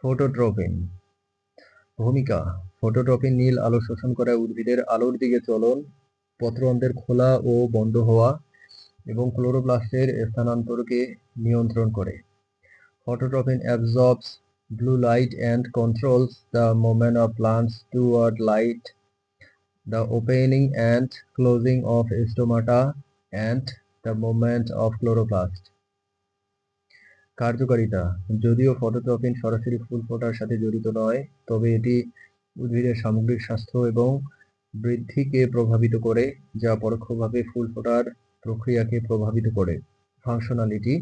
ফটোট্রপিন ভূমিকা। ফটোট্রপিন নীল আলো শোষণ করে উদ্ভিদের আলোর দিকে চলন, পত্ররন্ধ্রের খোলা ও বন্ধ হওয়া এবং ক্লোরোপ্লাস্টের স্থানান্তরকে নিয়ন্ত্রণ করে। Phototropin absorbs blue light and controls the movement of plants toward light, the opening and closing of stomata, and the movement of chloroplast. কার্যকারিতা। যদিও ফটোট্রপিন সরাসরি ফুল ফোটার সাথে জড়িত নয়, তবে এটি উদ্ভিদের সামগ্রিক স্বাস্থ্য এবং বৃদ্ধিকে প্রভাবিত করে, যা পরোক্ষভাবে ফুল ফোটার প্রক্রিয়াকে প্রভাবিত করে। Functionality.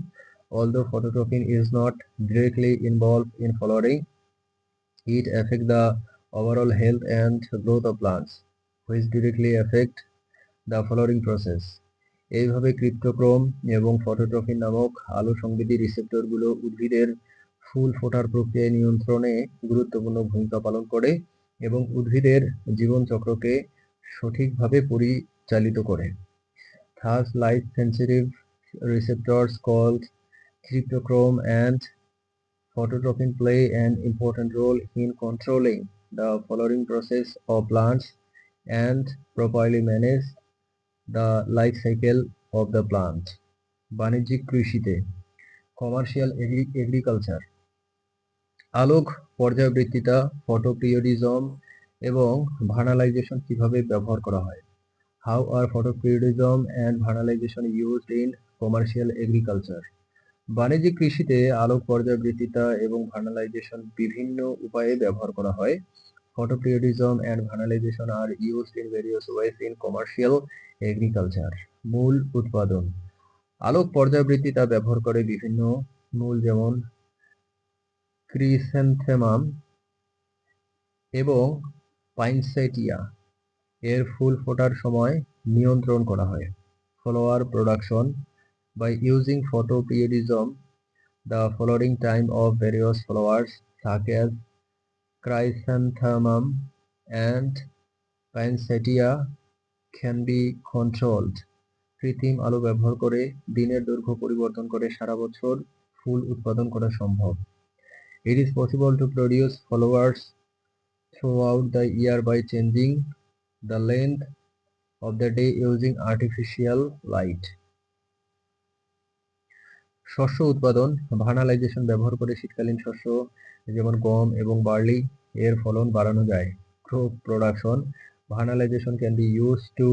Although phototropin is not directly involved in flowering, it affects the overall health and growth of plants, which directly affect the flowering process. এইভাবে ক্রিপ্টোক্রোম এবং ফটোট্রপিন নামক আলো সংবেদী রিসেপ্টরগুলো উদ্ভিদের ফুল ফোটার প্রক্রিয়া নিয়ন্ত্রণে গুরুত্বপূর্ণ ভূমিকা পালন করে এবং উদ্ভিদের জীবনচক্রকে সঠিকভাবে পরিচালিত করে। Thus, light-sensitive receptors called cryptochrome and phototropin play an important role in controlling the flowering process of plants and properly manage the life cycle of the plant. বাণিজ্যিক কৃষিতে কমার্শিয়াল এগ্রিকালচার আলোক পর্যায়বৃত্তিতা, ফটোপিরিয়ডিজম এবং ভার্নালাইজেশন কিভাবে ব্যবহার করা হয়। How are photoperiodism and vernalization used in commercial agriculture? বাণিজ্যিক কৃষিতে আলোক পর্যায়বৃত্তিতা এবং ভার্নালাইজেশন বিভিন্ন উপায়ে ব্যবহার করা হয়। Photoperiodism and vernalization are used in various ways in commercial agriculture. মূল উৎপাদন। আলোক পর্যায়বৃত্তিতা ব্যবহার করে বিভিন্ন মূল যেমন ক্রিস্যান্থেমাম এবং পাইনসেটিয়া এর ফুল ফোটার সময় নিয়ন্ত্রণ করা হয়। Follower production. By using photoperiodism, the flowering time of various flowers such as chrysanthemum and poinsettia can be controlled. কৃত্রিম আলো ব্যবহার করে দিনের দৈর্ঘ্য পরিবর্তন করে সারা বছর ফুল উৎপাদন করা সম্ভব। It is possible to produce flowers throughout the year by changing the length of the day using artificial light. শস্য উৎপাদন। ভার্নালাইজেশন ব্যবহার করে শীতকালীন শস্য যেমন গম এবং বার্লি এর ফলন বাড়ানো যায়। Crop production. Vernalization can be used to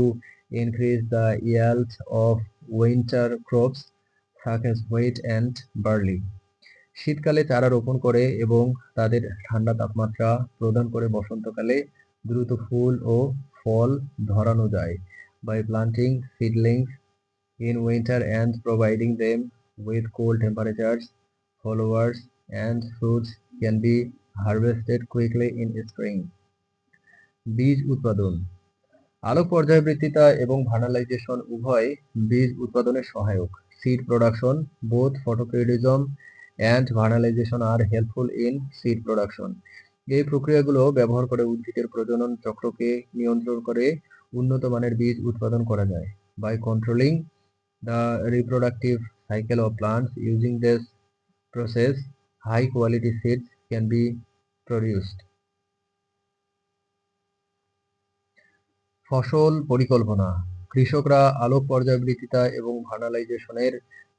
increase the yield of winter crops such as wheat and barley. শীতকালে চারা রোপণ করে এবং তাদের ঠান্ডা তাপমাত্রা প্রদান করে বসন্তকালে দ্রুত ফুল ও ফল ধরানো যায়। By planting seedlings in winter and providing them with cold temperatures, flowers and fruits can be harvested quickly in spring. বীজ উৎপাদন। আলোক পর্যায়বৃত্তিতা এবং ভার্নালাইজেশন উভয় বীজ উৎপাদনের সহায়ক। Seed production. Both photoperiodism and vernalization are helpful in seed production. এই প্রক্রিয়াগুলো ব্যবহার করে উদ্ভিদের প্রজনন চক্রকে নিয়ন্ত্রণ করে উন্নত মানের বীজ উৎপাদন করা যায়। By controlling the reproductive cycle of plants using this process, high quality seeds can be produced. ফসল পরিকল্পনা। কৃষকরা আলোক পর্যায়বৃত্তিতা এবং ভার্নালাইজেশনের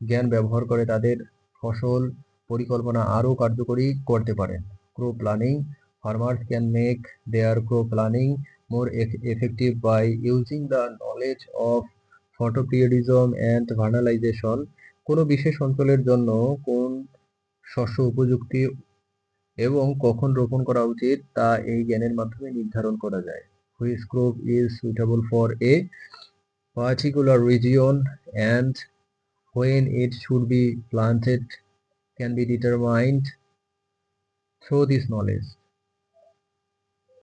জ্ঞান ব্যবহার করে তাদের ফসল পরিকল্পনা আরও কার্যকরী করতে পারেন। Crop planning. Farmers can make their crop planning more effective by using the knowledge of photoperiodism and vernalization. কোনো বিশেষ অঞ্চলের জন্য কোন শস্য উপযুক্ত এবং কখন রোপণ করা উচিত তা এই জ্ঞানের মাধ্যমে নির্ধারণ করা যায়। Which crop is suitable for a particular region and when it should be planted can be determined through this knowledge.